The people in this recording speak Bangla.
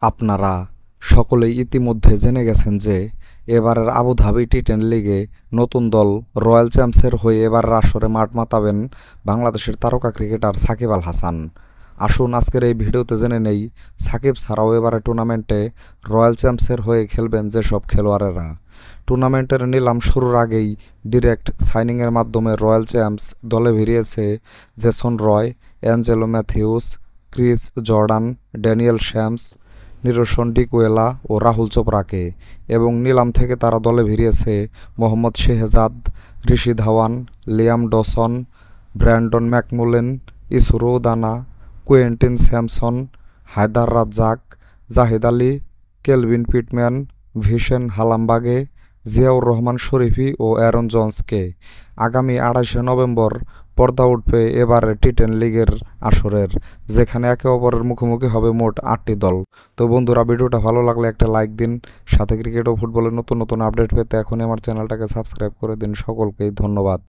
আপনারা সকলেই ইতিমধ্যে জেনে গেছেন যে এবারের আবুধাবি টি-10 লিগে নতুন দল রয়্যাল চ্যাম্পসের হয়ে এবারের আসরে মাঠ মাতাবেন বাংলাদেশের তারকা ক্রিকেটার সাকিব আল হাসান। আসুন আজকের এই ভিডিওতে জেনে নেই সাকিব ছাড়াও এবারে টুর্নামেন্টে রয়্যাল চ্যাম্পসের হয়ে খেলবেন যেসব খেলোয়াড়েরা। টুর্নামেন্টের নিলাম শুরুর আগেই ডিরেক্ট সাইনিংয়ের মাধ্যমে রয়্যাল চ্যাম্পস দলে ভিড়িয়েছে Jason Roy, Angelo Mathews, Chris Jordan, Daniel Sams, Niroshan Dickwella ও রাহুল চোপড়াকে, এবং নিলাম থেকে তারা দলে ভিড়িয়েছে Mohammad Shehzad, Rishi Dhawan, Liam Dawson, Brandon McMullen, Isuru Udana, Quentin Sampson, Haider Razzaq, Zahid Ali, Kelvin Pitman, Vishen Halambage, Ziaur Rahman Sharifi ও অ্যারন জন্সকে। আগামী ২৮শে নভেম্বর পর্দা উঠবে এবারের টি-10 লিগের আসরের, যেখানে একে অপরের মুখোমুখি হবে মোট ৮টি দল। তো বন্ধুরা, ভিডিওটা ভালো লাগলে একটা লাইক দিন। সাথে ক্রিকেট ও ফুটবলের নতুন নতুন আপডেট পেতে এখনই আমার চ্যানেলটাকে সাবস্ক্রাইব করে দিন। সকলকেই ধন্যবাদ।